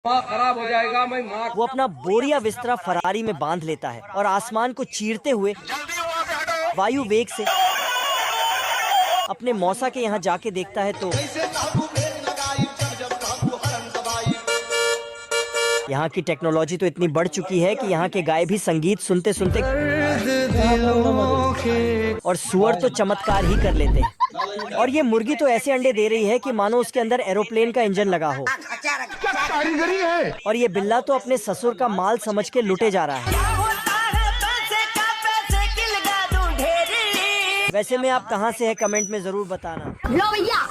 खराब हो जाएगा। मैं वो अपना बोरिया बिस्तरा फरारी में बांध लेता है और आसमान को चीरते हुए वायु वेग से अपने मौसा के यहाँ जाके देखता है तो यहाँ की टेक्नोलॉजी तो इतनी बढ़ चुकी है कि यहाँ के गाय भी संगीत सुनते सुनते और सुअर तो चमत्कार ही कर लेते हैं। और ये मुर्गी तो ऐसे अंडे दे रही है कि मानो उसके अंदर एरोप्लेन का इंजन लगा हो। कारीगरी है। और ये बिल्ला तो अपने ससुर का माल समझ के लुटे जा रहा है। वैसे में आप कहाँ से है कमेंट में जरूर बताना।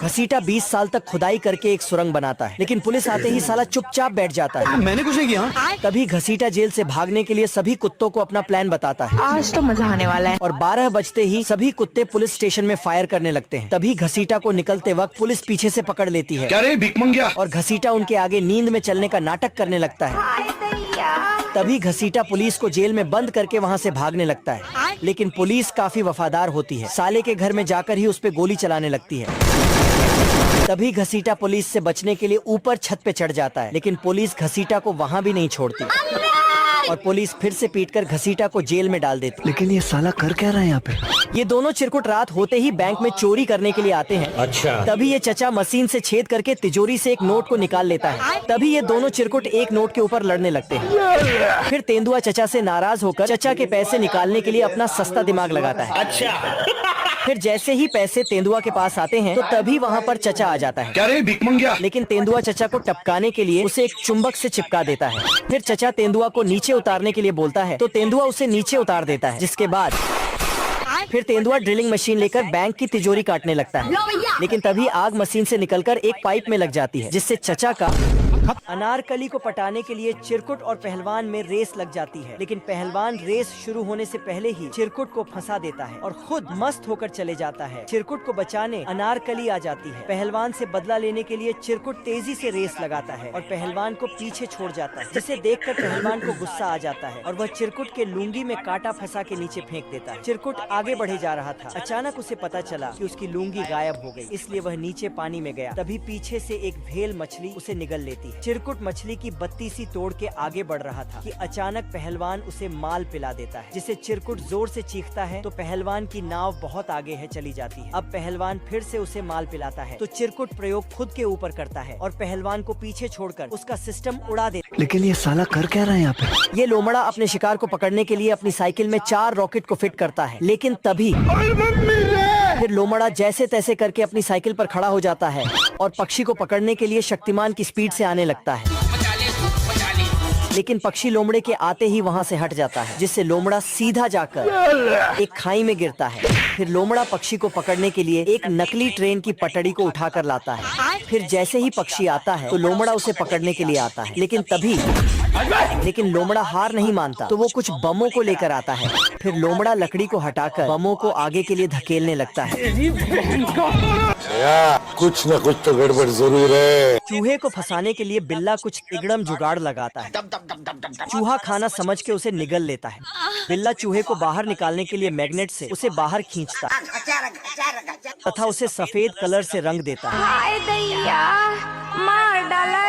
घसीटा 20 साल तक खुदाई करके एक सुरंग बनाता है, लेकिन पुलिस आते ही साला चुपचाप बैठ जाता है। मैंने कुछ नहीं किया। तभी घसीटा जेल से भागने के लिए सभी कुत्तों को अपना प्लान बताता है। आज तो मजा आने वाला है। और 12 बजते ही सभी कुत्ते पुलिस स्टेशन में फायर करने लगते हैं। तभी घसीटा को निकलते वक्त पुलिस पीछे से पकड़ लेती है। क्या रे भिखमंगिया? और घसीटा उनके आगे नींद में चलने का नाटक करने लगता है। तभी घसीटा पुलिस को जेल में बंद करके वहाँ से भागने लगता है, लेकिन पुलिस काफी वफादार होती है। साले के घर में जाकर ही उस पे गोली चलाने लगती है। तभी घसीटा पुलिस से बचने के लिए ऊपर छत पे चढ़ जाता है, लेकिन पुलिस घसीटा को वहाँ भी नहीं छोड़ती और पुलिस फिर से पीटकर घसीटा को जेल में डाल देती। लेकिन ये साला कर क्या रहा है यहाँ पे? ये दोनों चिरकुट रात होते ही बैंक में चोरी करने के लिए आते हैं। अच्छा। तभी ये चचा मशीन से छेद करके तिजोरी से एक नोट को निकाल लेता है। तभी ये दोनों चिरकुट एक नोट के ऊपर लड़ने लगते हैं। फिर तेंदुआ चचा से नाराज होकर चचा के पैसे निकालने के लिए अपना सस्ता दिमाग लगाता है। अच्छा। फिर जैसे ही पैसे तेंदुआ के पास आते हैं तो तभी वहाँ पर चचा आ जाता है। क्या रे भिखमंगिया? लेकिन तेंदुआ चचा को टपकाने के लिए उसे एक चुंबक से चिपका देता है। फिर चचा तेंदुआ को नीचे उतारने के लिए बोलता है तो तेंदुआ उसे नीचे उतार देता है, जिसके बाद फिर तेंदुआ ड्रिलिंग मशीन लेकर बैंक की तिजोरी काटने लगता है। लेकिन तभी आग मशीन से निकलकर एक पाइप में लग जाती है, जिससे चचा का अनारकली को पटाने के लिए चिरकुट और पहलवान में रेस लग जाती है। लेकिन पहलवान रेस शुरू होने से पहले ही चिरकुट को फंसा देता है और खुद मस्त होकर चले जाता है। चिरकुट को बचाने अनारकली आ जाती है। पहलवान से बदला लेने के लिए चिरकुट तेजी से रेस लगाता है और पहलवान को पीछे छोड़ जाता है, जिसे देखकर पहलवान को गुस्सा आ जाता है और वह चिरकुट के लुंगी में कांटा फंसा के नीचे फेंक देता है। चिरकुट आगे बढ़े जा रहा था। अचानक उसे पता चला कि उसकी लुंगी गायब हो गई, इसलिए वह नीचे पानी में गया। तभी पीछे से एक भेल मछली उसे निगल लेती है। चिरकुट मछली की बत्ती सी तोड़ के आगे बढ़ रहा था कि अचानक पहलवान उसे माल पिला देता है, जिसे चिरकुट जोर से चीखता है तो पहलवान की नाव बहुत आगे है चली जाती है। अब पहलवान फिर से उसे माल पिलाता है तो चिरकुट प्रयोग खुद के ऊपर करता है और पहलवान को पीछे छोड़कर उसका सिस्टम उड़ा देता है। लेकिन ये साला कर क्या रहा है यहाँ पे? ये लोमड़ा अपने शिकार को पकड़ने के लिए अपनी साइकिल में 4 रॉकेट को फिट करता है, लेकिन तभी फिर लोमड़ा जैसे तैसे करके अपनी साइकिल पर खड़ा हो जाता है और पक्षी को पकड़ने के लिए शक्तिमान की स्पीड से आने लगता है। लेकिन पक्षी लोमड़े के आते ही वहाँ से हट जाता है, जिससे लोमड़ा सीधा जाकर एक खाई में गिरता है। फिर लोमड़ा पक्षी को पकड़ने के लिए एक नकली ट्रेन की पटड़ी को उठाकर लाता है। फिर जैसे ही पक्षी आता है तो लोमड़ा उसे पकड़ने के लिए आता है, लेकिन लोमड़ा हार नहीं मानता तो वो कुछ बमों को लेकर आता है। फिर लोमड़ा लकड़ी को हटाकर बमों को आगे के लिए धकेलने लगता है। कुछ न कुछ तो गड़बड़ जरूर है। चूहे को फंसाने के लिए बिल्ला कुछ तिगड़म जुगाड़ लगाता है। चूहा खाना समझ के उसे निगल लेता है। बिल्ला चूहे को बाहर निकालने के लिए मैग्नेट से उसे बाहर खींचता है तथा उसे सफेद कलर से रंग देता है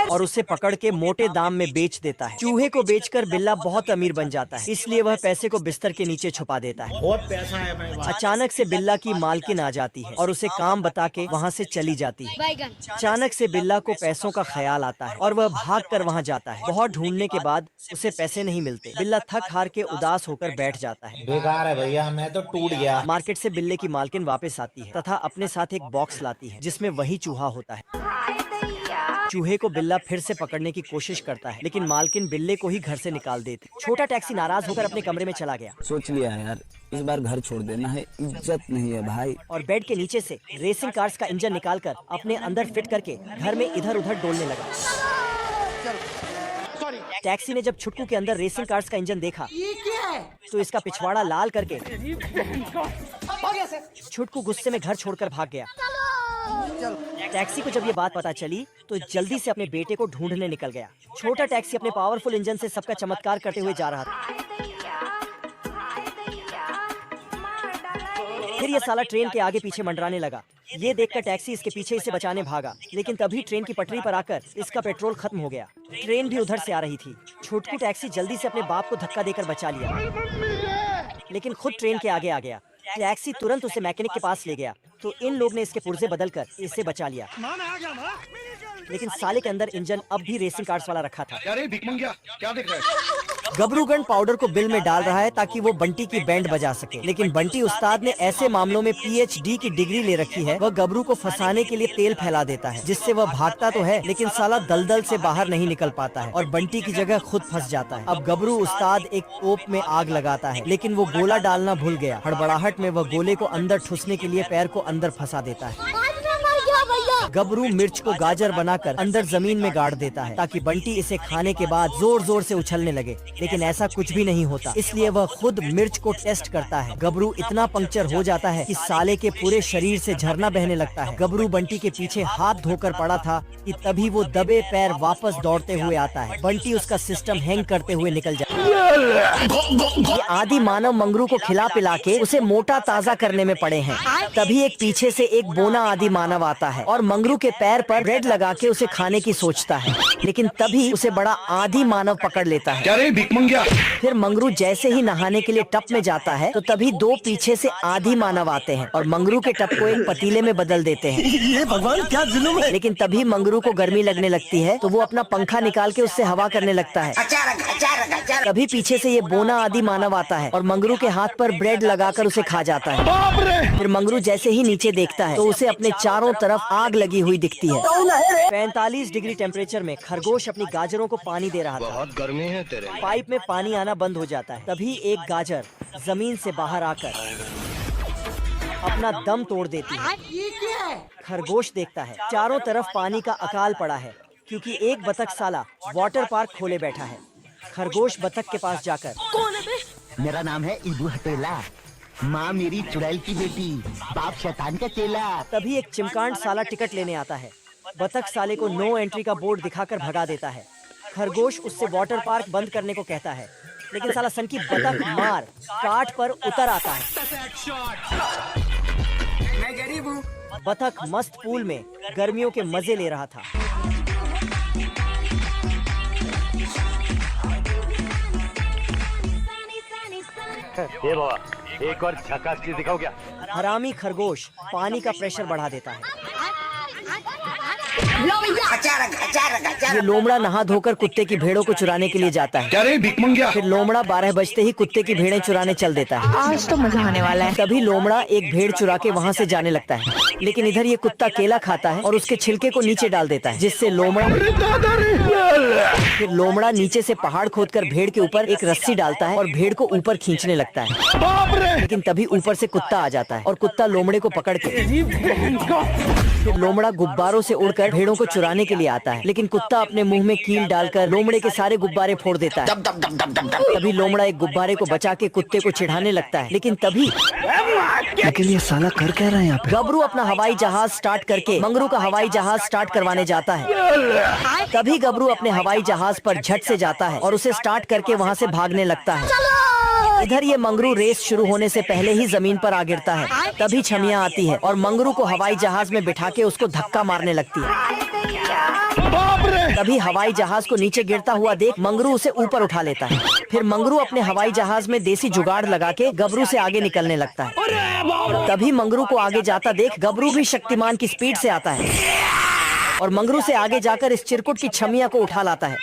और उसे पकड़ के मोटे दाम में बेच देता है। चूहे को बेचकर बिल्ला बहुत अमीर बन जाता है, इसलिए वह पैसे को बिस्तर के नीचे छुपा देता है। बहुत पैसा है भाई। अचानक से बिल्ला की मालकिन आ जाती है और उसे काम बता के वहाँ से चली जाती है। अचानक से बिल्ला को पैसों का ख्याल आता है और वह भाग कर वहाँ जाता है। बहुत ढूंढने के बाद उसे पैसे नहीं मिलते। बिल्ला थक हार के उदास होकर बैठ जाता है। बेकार है भैया, मैं तो टूट गया। मार्केट से बिल्ले की मालकिन वापस आती है तथा अपने साथ एक बॉक्स लाती है, जिसमें वही चूहा होता है। चूहे को बिल्ला फिर से पकड़ने की कोशिश करता है, लेकिन मालकिन बिल्ले को ही घर से निकाल देती। छोटा टैक्सी नाराज होकर अपने कमरे में चला गया। सोच लिया है यार, इस बार घर छोड़ देना है, इज्जत नहीं है भाई। और बेड के नीचे से रेसिंग कार्स का इंजन निकालकर अपने अंदर फिट करके घर में इधर उधर डोलने लगा। टैक्सी ने जब छुटकू के अंदर रेसिंग कार्स का इंजन देखा तो इसका पिछवाड़ा लाल करके छुटकू गुस्से में घर छोड़कर भाग गया। टैक्सी को जब ये बात पता चली तो जल्दी से अपने बेटे को ढूंढने निकल गया। छोटा टैक्सी अपने पावरफुल इंजन से सबका चमत्कार करते हुए जा रहा था। फिर ये साला ट्रेन के आगे पीछे मंडराने लगा। ये देखकर टैक्सी इसके पीछे इसे बचाने भागा, लेकिन तभी ट्रेन की पटरी पर आकर इसका पेट्रोल खत्म हो गया। ट्रेन भी उधर से आ रही थी। छोटकू टैक्सी जल्दी से अपने बाप को धक्का देकर बचा लिया, लेकिन खुद ट्रेन के आगे आ गया। टैक्सी तुरंत उसे मैकेनिक के पास ले गया, तो इन लोग ने इसके पुर्जे बदलकर इसे बचा लिया। लेकिन साले के अंदर इंजन अब भी रेसिंग कार्स वाला रखा था। अरे भिकमंगिया, क्या देख रहा है? गबरूगन पाउडर को बिल में डाल रहा है ताकि वो बंटी की बैंड बजा सके, लेकिन बंटी उस्ताद ने ऐसे मामलों में PhD की डिग्री ले रखी है। वह गबरू को फंसाने के लिए तेल फैला देता है, जिससे वह भागता तो है लेकिन साला दलदल से बाहर नहीं निकल पाता है और बंटी की जगह खुद फंस जाता है। अब गबरू उस्ताद एक तोप में आग लगाता है, लेकिन वो गोला डालना भूल गया। हड़बड़ाहट में वह गोले को अंदर ठुसने के लिए पैर को अंदर फंसा देता है। गबरू मिर्च को गाजर बनाकर अंदर जमीन में गाड़ देता है ताकि बंटी इसे खाने के बाद जोर जोर से उछलने लगे, लेकिन ऐसा कुछ भी नहीं होता। इसलिए वह खुद मिर्च को टेस्ट करता है। गबरू इतना पंक्चर हो जाता है कि साले के पूरे शरीर से झरना बहने लगता है। गबरू बंटी के पीछे हाथ धोकर पड़ा था कि तभी वो दबे पैर वापस दौड़ते हुए आता है। बंटी उसका सिस्टम हैंग करते हुए निकल जाता है। ये आदि मानव मंगरू को खिला पिला के उसे मोटा ताजा करने में पड़े हैं। तभी एक पीछे से एक बोना आदि मानव आता है और मंगरू के पैर पर ब्रेड लगा के उसे खाने की सोचता है, लेकिन तभी उसे बड़ा आदि मानव पकड़ लेता है। क्या रे भिकमंगिया? फिर मंगरू जैसे ही नहाने के लिए टप में जाता है तो तभी दो पीछे से आदि मानव आते हैं और मंगरू के टप को एक पतीले में बदल देते हैं। ये भगवान क्या जुल्म है। लेकिन तभी मंगरू को गर्मी लगने लगती है तो वो अपना पंखा निकाल के उससे हवा करने लगता है। तभी पीछे से ये बोना आदि मानव आता है और मंगरू के हाथ पर ब्रेड लगाकर उसे खा जाता है। फिर मंगरू जैसे ही नीचे देखता है तो उसे अपने चारों तरफ आग लगी हुई दिखती है। 45 डिग्री टेम्परेचर में खरगोश अपनी गाजरों को पानी दे रहा था। बहुत गर्मी है तेरे। पाइप में पानी आना बंद हो जाता है। तभी एक गाजर जमीन से बाहर आकर अपना दम तोड़ देती है। खरगोश देखता है चारों तरफ पानी का अकाल पड़ा है, क्योंकि एक बतख साला वाटर पार्क खोले बैठा है। खरगोश बतख के पास जाकर, मेरा नाम है इबू हटेला, माँ मेरी चुड़ैल की बेटी, बाप शैतान का चेला। तभी एक चिमकांड साला टिकट लेने आता है। बतख साले को नो एंट्री का बोर्ड दिखाकर भगा देता है। खरगोश उससे वाटर पार्क बंद करने को कहता है, लेकिन साला सन की बतख मार काट पर उतर आता है। बतख मस्त पूल में गर्मियों के मजे ले रहा था। ये बाबा, एक और झकास चीज दिखाओ क्या? हरामी खरगोश पानी का प्रेशर बढ़ा देता है। ये लोमड़ा नहा धोकर कुत्ते की भेड़ों को चुराने के लिए जाता है। क्या रे भिकमंगिया? फिर लोमड़ा 12 बजते ही कुत्ते की भेड़ें चुराने चल देता है। आज तो मजा आने वाला है। तभी लोमड़ा एक भेड़ चुरा के वहाँ से जाने लगता है, लेकिन इधर ये कुत्ता केला खाता है और उसके छिलके को नीचे डाल देता है, जिससे लोमड़ा फिर लोमड़ा नीचे से पहाड़ खोदकर भेड़ के ऊपर एक रस्सी डालता है और भेड़ को ऊपर खींचने लगता है। लेकिन तभी ऊपर से कुत्ता आ जाता है और कुत्ता लोमड़े को पकड़ के फिर लोमड़ा गुब्बारों से उड़कर भेड़ों को चुराने के लिए आता है, लेकिन कुत्ता अपने मुंह में कील डालकर लोमड़े के सारे गुब्बारे फोड़ देता है। तभी लोमड़ा एक गुब्बारे को बचा के कुत्ते को चिढ़ाने लगता है, लेकिन तभी लेकिन ये साला कर क्या रहा है यहाँ पे? गबरू अपना हवाई जहाज स्टार्ट करके मंगरू का हवाई जहाज स्टार्ट करवाने जाता है। तभी गबरू अपने हवाई जहाज पर झट से जाता है और उसे स्टार्ट करके वहाँ से भागने लगता है। इधर ये मंगरू रेस शुरू होने से पहले ही जमीन पर आ गिरता है। तभी छमिया आती है और मंगरू को हवाई जहाज में बिठा के उसको धक्का मारने लगती है। तभी हवाई जहाज को नीचे गिरता हुआ देख मंगरू उसे ऊपर उठा लेता है। फिर मंगरू अपने हवाई जहाज में देसी जुगाड़ लगा के गबरू से आगे निकलने लगता है। तभी मंगरू को आगे जाता देख गबरू भी शक्तिमान की स्पीड से आता है और मंगरू से आगे जाकर इस चिरकुट की छमिया को उठा लाता है।